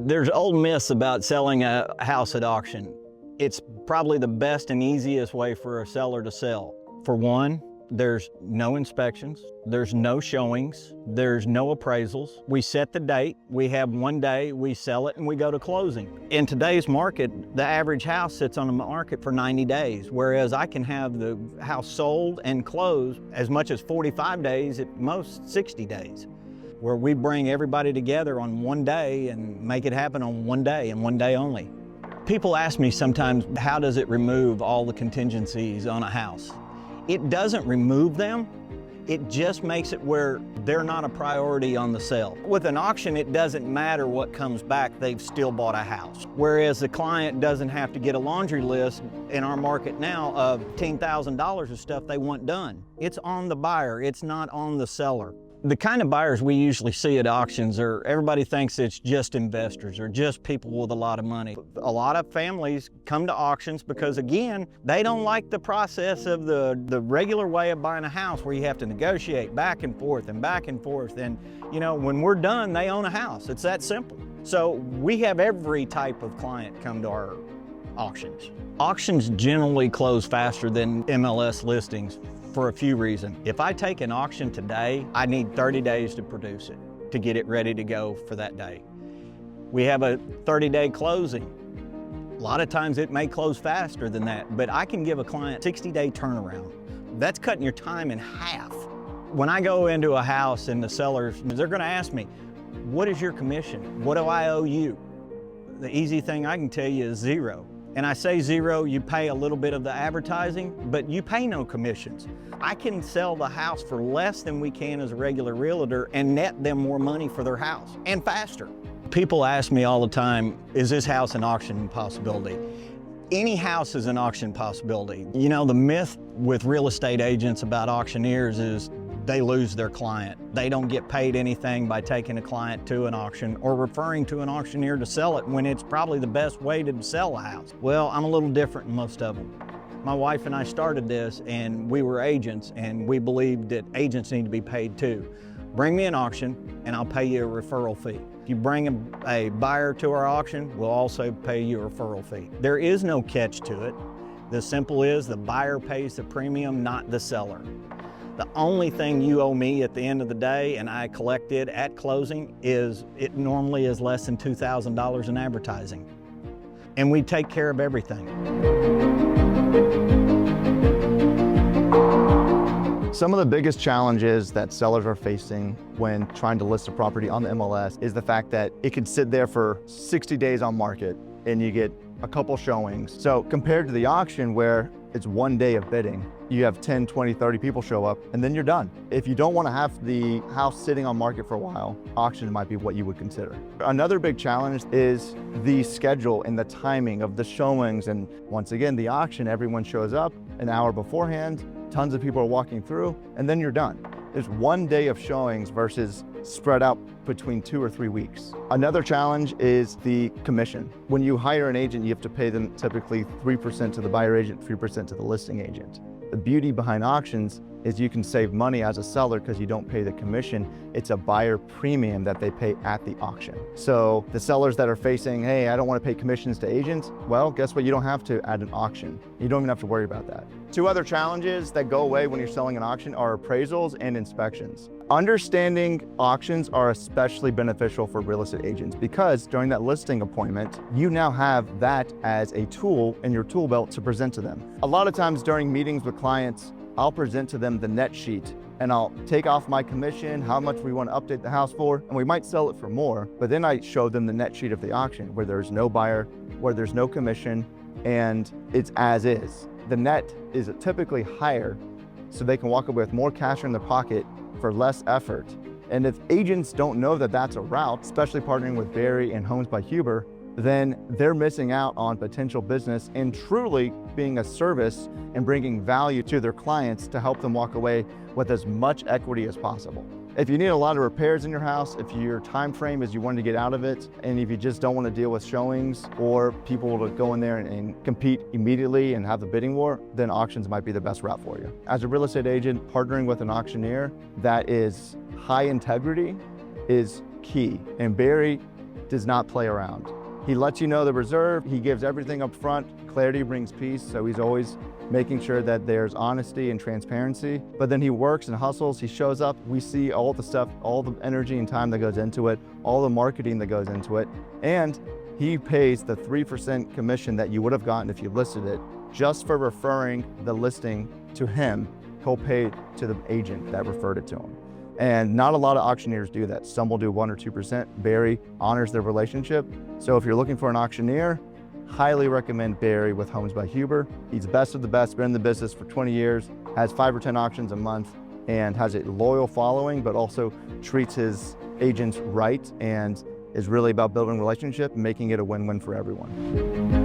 There's old myths about selling a house at auction. It's probably the best and easiest way for a seller to sell. For one, there's no inspections, there's no showings, there's no appraisals. We set the date, we have one day, we sell it, and we go to closing. In today's market, the average house sits on the market for 90 days, whereas I can have the house sold and closed as much as 45 days, at most 60 days, where we bring everybody together on one day and make it happen on one day and one day only. People ask me sometimes, how does it remove all the contingencies on a house? It doesn't remove them, it just makes it where they're not a priority on the sale. With an auction, it doesn't matter what comes back, they've still bought a house. Whereas the client doesn't have to get a laundry list in our market now of $10,000 of stuff they want done. It's on the buyer, it's not on the seller. The kind of buyers we usually see at auctions are, everybody thinks it's just investors or just people with a lot of money. A lot of families come to auctions because, again, they don't like the process of the regular way of buying a house where you have to negotiate back and forth and back and forth. And, you know, when we're done, they own a house. It's that simple. So we have every type of client come to our auctions. Auctions generally close faster than MLS listings for a few reasons. If I take an auction today, I need 30 days to produce it, to get it ready to go for that day. We have a 30-day closing. A lot of times it may close faster than that, but I can give a client a 60-day turnaround. That's cutting your time in half. When I go into a house and the sellers, they're gonna ask me, what is your commission? What do I owe you? The easy thing I can tell you is zero. And I say zero, you pay a little bit of the advertising, but you pay no commissions. I can sell the house for less than we can as a regular realtor and net them more money for their house, and faster. People ask me all the time, is this house an auction possibility? Any house is an auction possibility. You know, the myth with real estate agents about auctioneers is they lose their client. They don't get paid anything by taking a client to an auction or referring to an auctioneer to sell it when it's probably the best way to sell a house. Well, I'm a little different than most of them. My wife and I started this and we were agents and we believed that agents need to be paid too. Bring me an auction and I'll pay you a referral fee. If you bring a buyer to our auction, we'll also pay you a referral fee. There is no catch to it. The simple is the buyer pays the premium, not the seller. The only thing you owe me at the end of the day, and I collect it at closing, is it normally is less than $2,000 in advertising. And we take care of everything. Some of the biggest challenges that sellers are facing when trying to list a property on the MLS is the fact that it could sit there for 60 days on market and you get a couple showings. So compared to the auction where it's one day of bidding, you have 10, 20, 30 people show up and then you're done. If you don't want to have the house sitting on market for a while, auction might be what you would consider. Another big challenge is the schedule and the timing of the showings. And once again, the auction, everyone shows up an hour beforehand, tons of people are walking through, and then you're done. There's one day of showings versus spread out between 2 or 3 weeks. Another challenge is the commission. When you hire an agent, you have to pay them typically 3% to the buyer agent, 3% to the listing agent. The beauty behind auctions is you can save money as a seller because you don't pay the commission. It's a buyer premium that they pay at the auction. So the sellers that are facing, hey, I don't want to pay commissions to agents, well, guess what? You don't have to at an auction. You don't even have to worry about that. Two other challenges that go away when you're selling an auction are appraisals and inspections. Understanding auctions are especially beneficial for real estate agents because during that listing appointment, you now have that as a tool in your tool belt to present to them. A lot of times during meetings with clients, I'll present to them the net sheet and I'll take off my commission, how much we want to update the house for, and we might sell it for more, but then I show them the net sheet of the auction where there's no buyer, where there's no commission, and it's as is. The net is typically higher so they can walk away with more cash in their pocket for less effort. And if agents don't know that that's a route, especially partnering with Barry and Homes by Huber, then they're missing out on potential business and truly being a service and bringing value to their clients to help them walk away with as much equity as possible. If you need a lot of repairs in your house, if your time frame is you want to get out of it, and if you just don't want to deal with showings or people to go in there and compete immediately and have the bidding war, then auctions might be the best route for you. As a real estate agent, partnering with an auctioneer that is high integrity is key. And Barry does not play around. He lets you know the reserve, he gives everything up front. Clarity brings peace, so he's always making sure that there's honesty and transparency. But then he works and hustles, he shows up, we see all the stuff, all the energy and time that goes into it, all the marketing that goes into it, and he pays the 3% commission that you would have gotten if you listed it just for referring the listing to him. He'll pay to the agent that referred it to him. And not a lot of auctioneers do that. Some will do 1 or 2%. Barry honors their relationship. So if you're looking for an auctioneer, highly recommend Barry with Homes by Huber. He's the best of the best, been in the business for 20 years, has 5 or 10 auctions a month, and has a loyal following, but also treats his agents right and is really about building a relationship and making it a win-win for everyone.